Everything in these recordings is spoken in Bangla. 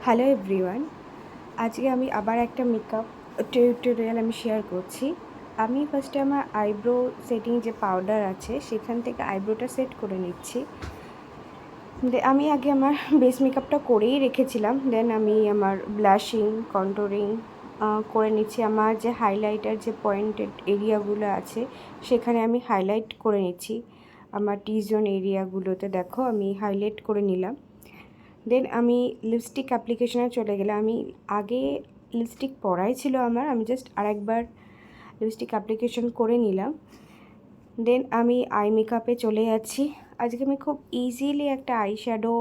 হ্যালো এভরিওয়ান, আজকে আমি আবার একটা মেকআপ টিউটোরিয়াল আমি শেয়ার করছি। আমি ফার্স্টে আমার আইব্রো সেটিং যে পাউডার আছে সেখান থেকে আইব্রোটা সেট করে নিচ্ছি। আমি আগে আমার বেস মেকআপটা করেই রেখেছিলাম, দেন আমি আমার ব্লাশিং কন্টুরিং করে নিচ্ছি। আমার যে হাইলাইটার যে পয়েন্টেড এরিয়াগুলো আছে সেখানে আমি হাইলাইট করে নিচ্ছি। আমার টি জোন এরিয়াগুলোতে দেখো আমি হাইলাইট করে নিলাম। দেন আমি লিপস্টিক অ্যাপ্লিকেশনে চলে গেলাম। আমি আগে লিপস্টিক পরাই ছিল আমার, আমি জাস্ট আরেকবার লিপস্টিক অ্যাপ্লিকেশন করে নিলাম। দেন আমি আই মেকআপে চলে যাচ্ছি। আজকে আমি খুব ইজিলি একটা আই শ্যাডো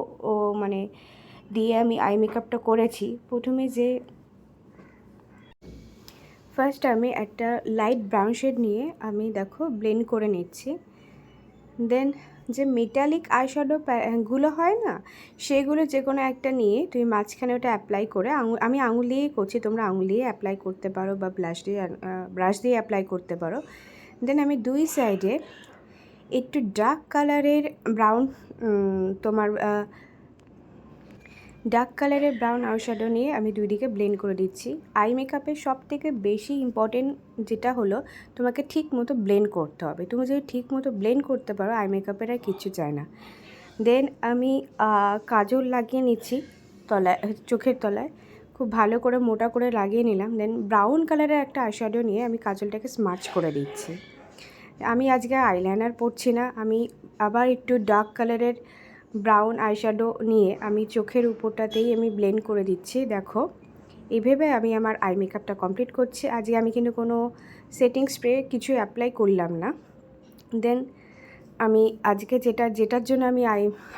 মানে দিয়ে আমি আই মেকআপটা করেছি। প্রথমে যে ফার্স্ট আমি একটা লাইট ব্রাউন শেড নিয়ে আমি দেখো ব্লেন্ড করে নিচ্ছি। দেন যে মেটালিক আইশ্যাডো গুলো হয় না, সেগুলো যে কোনো একটা নিয়ে তুমি মাঝখানে ওটা অ্যাপ্লাই করে আমি আঙুল দিয়েই করছি, তোমরা আঙুল দিয়ে অ্যাপ্লাই করতে পারো বা ব্রাশ দিয়ে অ্যাপ্লাই করতে পারো। দেন আমি দুই সাইডে একটু ডার্ক কালারের ব্রাউন ডার্ক কালারের ব্রাউন আইশ্যাডো নিয়ে আমি দুই দিকে ব্লেন্ড করে দিচ্ছি। আই মেকআপের সব থেকে বেশি ইম্পর্টেন্ট যেটা হলো তোমাকে ঠিক মতো ব্লেন্ড করতে হবে। তুমি যদি ঠিক মতো ব্লেন্ড করতে পারো, আই মেকআপের আর কিচ্ছু চায় না। দেন আমি কাজল লাগিয়ে নিচ্ছি তলায়, চোখের তলায় খুব ভালো করে মোটা করে লাগিয়ে নিলাম। দেন ব্রাউন কালারের একটা আইশ্যাডো নিয়ে আমি কাজলটাকে স্মার্চ করে দিচ্ছি। আমি আজকে আইলাইনার পরছি না, আমি আবার একটু ডার্ক কালারের ব্রাউন আইশ্যাডো নিয়ে আমি চোখের উপরটাতেই আমি ব্লেন্ড করে দিচ্ছি। দেখো এইভাবে আমি আমার আই মেকআপটা কমপ্লিট করছি। আজকে আমি কিন্তু কোনো সেটিং স্প্রে কিছু অ্যাপ্লাই করলাম না। দেন আমি আজকে যেটার জন্য আমি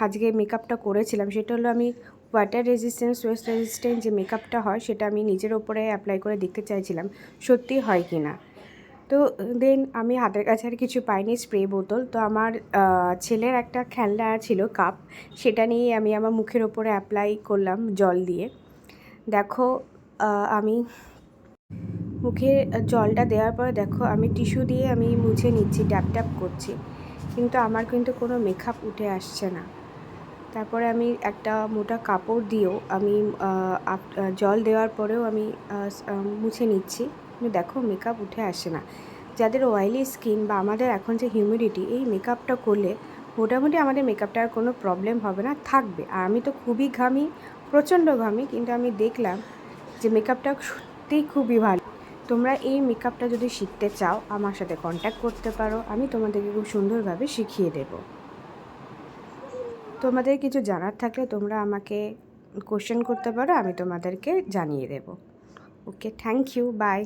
আজকে মেকআপটা করেছিলাম সেটা হলো আমি ওয়াটার রেজিস্ট্যান্স ওয়েস্ট রেজিস্ট্যান্ট যে মেকআপটা হয় সেটা আমি নিজের ওপরে অ্যাপ্লাই করে দেখতে চাইছিলাম সত্যি হয় কি না। তো দেন আমি হাতের কাছে আর কিছু পাইনি, স্প্রে বোতল তো আমার ছেলের একটা খেলনা ছিল কাপ, সেটা নিয়ে আমি আমার মুখের ওপরে অ্যাপ্লাই করলাম জল দিয়ে। দেখো আমি মুখে জলটা দেওয়ার পরে দেখো আমি টিস্যু দিয়ে আমি মুছে নিচ্ছি, ট্যাপ ট্যাপ করছি, কিন্তু আমার কিন্তু কোনো মেকআপ উঠে আসছে না। তারপরে আমি একটা মোটা কাপড় দিয়েও আমি জল দেওয়ার পরেও আমি মুছে নিচ্ছি, কিন্তু দেখো মেকআপ উঠে আসে না। যাদের অয়েলি স্কিন বা আমাদের এখন যে হিউমিডিটি, এই মেকআপটা করলে মোটামুটি আমাদের মেকআপটার কোনো প্রবলেম হবে না, থাকবে। আর আমি তো খুবই ঘামি, প্রচণ্ড ঘামি, কিন্তু আমি দেখলাম যে মেকআপটা সত্যিই খুবই ভালো। তোমরা এই মেকআপটা যদি শিখতে চাও আমার সাথে কন্ট্যাক্ট করতে পারো, আমি তোমাদেরকে খুব সুন্দরভাবে শিখিয়ে দেবো। তোমাদের কিছু জানার থাকলে তোমরা আমাকে কোশ্চেন করতে পারো, আমি তোমাদেরকে জানিয়ে দেবো। ওকে, থ্যাংক ইউ, বাই।